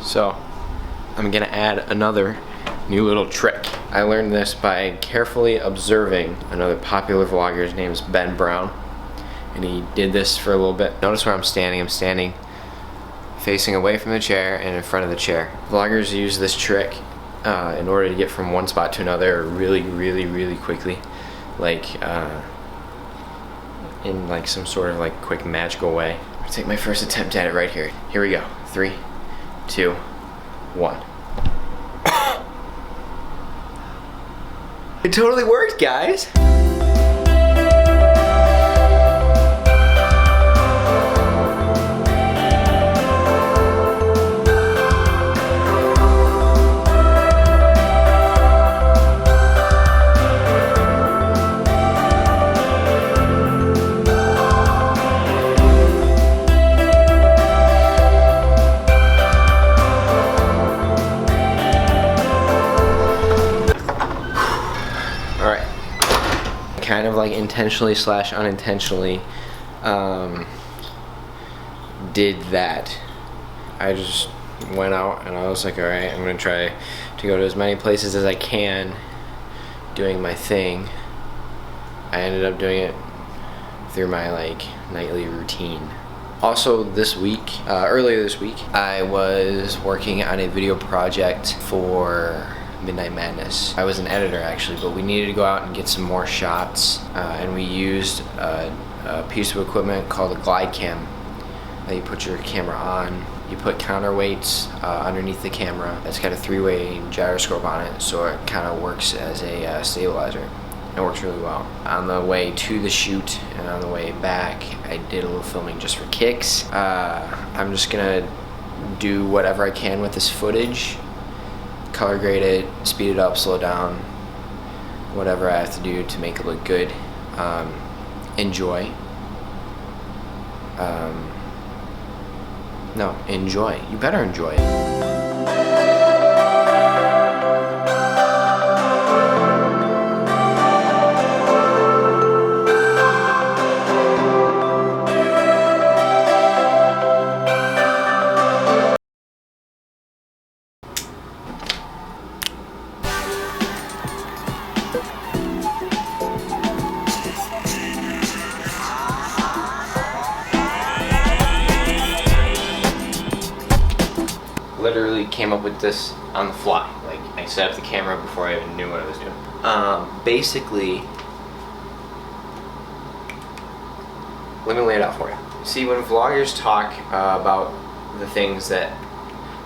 So I'm gonna add another new little trick. I learned this by carefully observing another popular vlogger. His name is Ben Brown, and he did this for a little bit. Notice where I'm standing. I'm standing facing away from the chair and in front of the chair. Vloggers use this trick in order to get from one spot to another really quickly, like in like some sort of like quick magical way. I'll take my first attempt at it right here. Here we go. 3, 2, 1. It totally worked, guys. Kind of like intentionally / unintentionally did that. I just went out and I was like, alright, I'm gonna try to go to as many places as I can doing my thing. I ended up doing it through my like nightly routine. Also this week, earlier this week, I was working on a video project for Midnight Madness. I was an editor actually, but we needed to go out and get some more shots, and we used a piece of equipment called a glide cam that you put your camera on. You put counterweights underneath the camera. It's got a 3-way gyroscope on it, so it kind of works as a stabilizer. It works really well. On the way to the shoot and on the way back, I did a little filming just for kicks. I'm just gonna do whatever I can with this footage. Color grade it, speed it up, slow it down, whatever I have to do to make it look good. Enjoy. No, enjoy. You better enjoy it. Literally came up with this on the fly. Like, I set up the camera before I even knew what I was doing. Basically, let me lay it out for you. See, when vloggers talk about the things that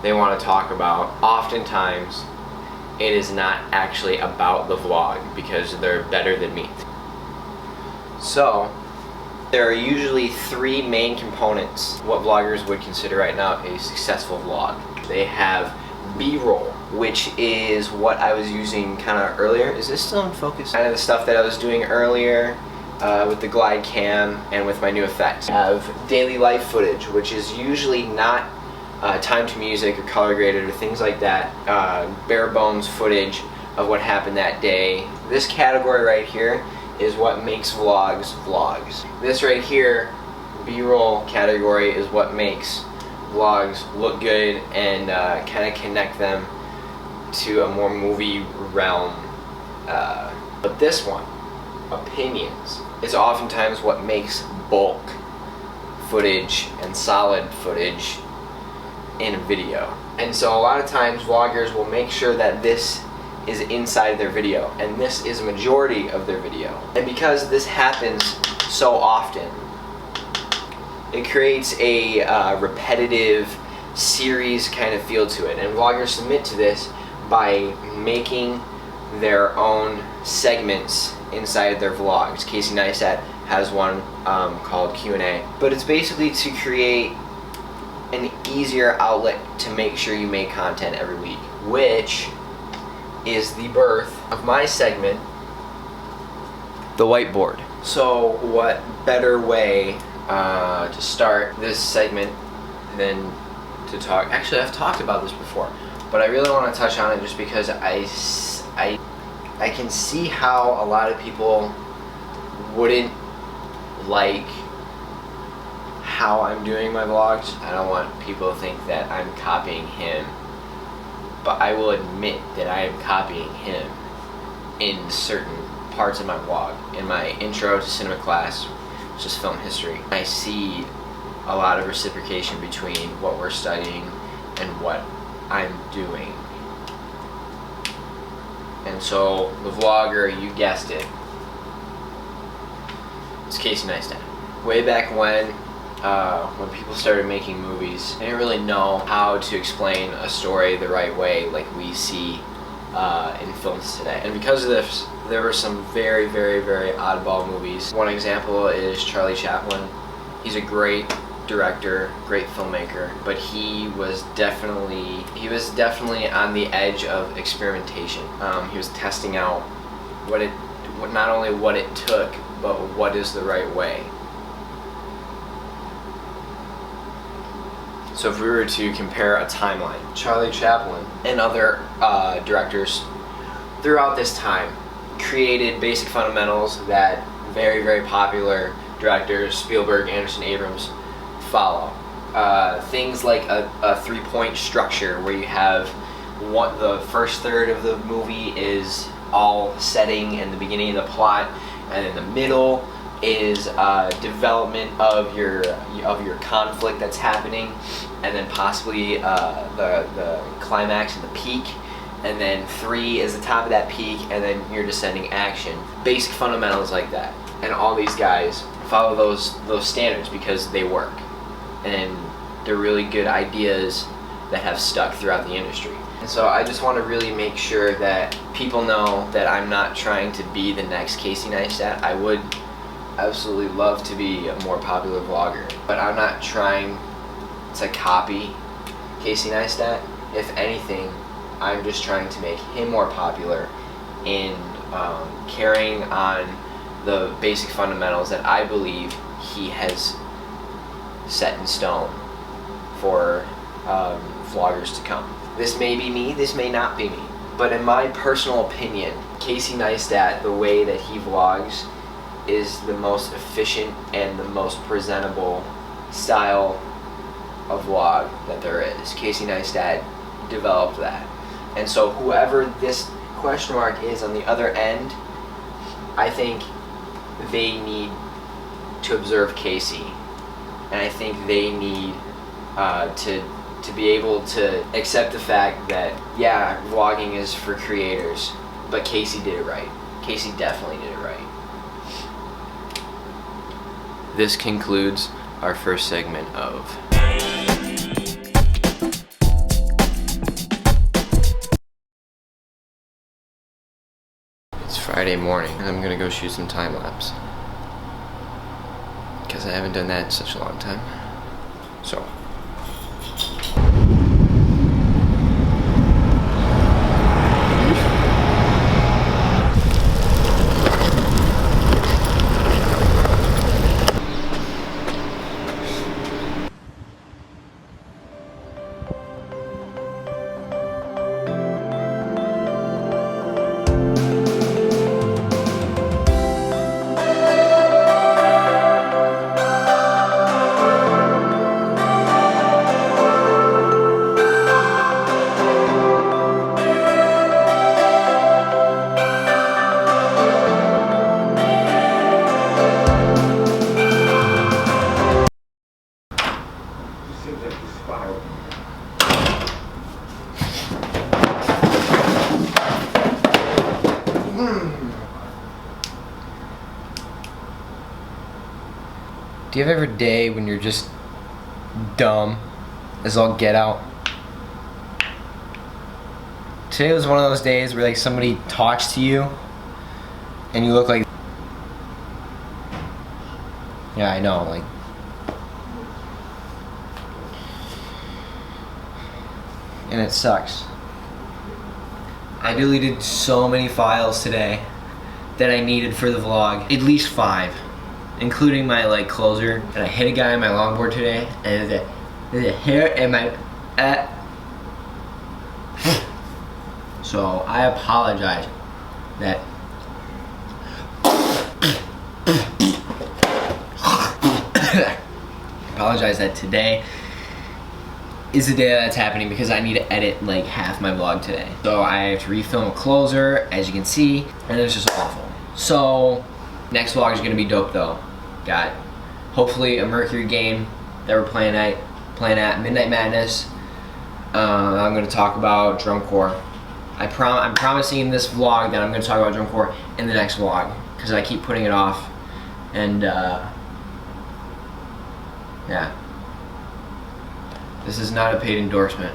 they want to talk about, oftentimes it is not actually about the vlog because they're better than me. So, there are usually 3 main components what vloggers would consider right now a successful vlog. They have B-roll, which is what I was using kind of earlier. Is this still in focus? Kind of the stuff that I was doing earlier with the glide cam and with my new effects. I have daily life footage, which is usually not timed to music or color graded or things like that. Bare bones footage of what happened that day. This category right here is what makes vlogs vlogs. This right here, B-roll category, is what makes vlogs look good and kind of connect them to a more movie realm. But this one, opinions, is oftentimes what makes bulk footage and solid footage in a video. And so a lot of times vloggers will make sure that this is inside their video, and this is a majority of their video. And because this happens so often, it creates a repetitive series kind of feel to it. And vloggers submit to this by making their own segments inside their vlogs. Casey Neistat has one called Q&A. But it's basically to create an easier outlet to make sure you make content every week, which is the birth of my segment, The Whiteboard. So what better way to start this segment than to talk. Actually, I've talked about this before, but I really want to touch on it just because I can see how a lot of people wouldn't like how I'm doing my vlogs. I don't want people to think that I'm copying him, but I will admit that I am copying him in certain parts of my vlog. In my intro to cinema class, which is film history, I see a lot of reciprocation between what we're studying and what I'm doing. And so the vlogger, you guessed it, it's Casey Neistat. Way back when people started making movies, they didn't really know how to explain a story the right way like we see in films today. And because of this, there were some very, very, very oddball movies. One example is Charlie Chaplin. He's a great director, great filmmaker, but he was definitely on the edge of experimentation. He was testing out not only what it took, but what is the right way. So if we were to compare a timeline, Charlie Chaplin and other directors throughout this time created basic fundamentals that very, very popular directors, Spielberg, Anderson, Abrams, follow. Things like a three-point structure where you have the first third of the movie is all setting and the beginning of the plot, and in the middle is development of your conflict that's happening, and then possibly the climax and the peak, and then 3 is the top of that peak, and then your descending action. Basic fundamentals like that, and all these guys follow those standards because they work, and they're really good ideas that have stuck throughout the industry. And so I just want to really make sure that people know that I'm not trying to be the next Casey Neistat. I would absolutely love to be a more popular vlogger, but I'm not trying to copy Casey Neistat. If anything, I'm just trying to make him more popular in carrying on the basic fundamentals that I believe he has set in stone for vloggers to come. This may be me, this may not be me, but in my personal opinion, Casey Neistat, the way that he vlogs, is the most efficient and the most presentable style of vlog that there is. Casey Neistat developed that. And so whoever this question mark is on the other end, I think they need to observe Casey. And I think they need to be able to accept the fact that, yeah, vlogging is for creators, but Casey did it right. Casey definitely did it right. This concludes our first segment of It's Friday morning, and I'm gonna go shoot some time lapse because I haven't done that in such a long time. So do you have ever a day when you're just dumb as all get out? Today was one of those days where like somebody talks to you and you look like, yeah, I know, like, and it sucks. I deleted so many files today that I needed for the vlog, at least 5. Including my like closer, and I hit a guy on my longboard today, and there's a hair in my so I apologize that apologize that today is the day that's happening because I need to edit like half my vlog today. So I have to refilm a closer, as you can see, and it's just awful. So next vlog is gonna be dope though. Got hopefully a Mercury game that we're playing at Midnight Madness. I'm gonna talk about drum corps. I'm promising in this vlog that I'm gonna talk about drum corps in the next vlog because I keep putting it off, and yeah. This is not a paid endorsement.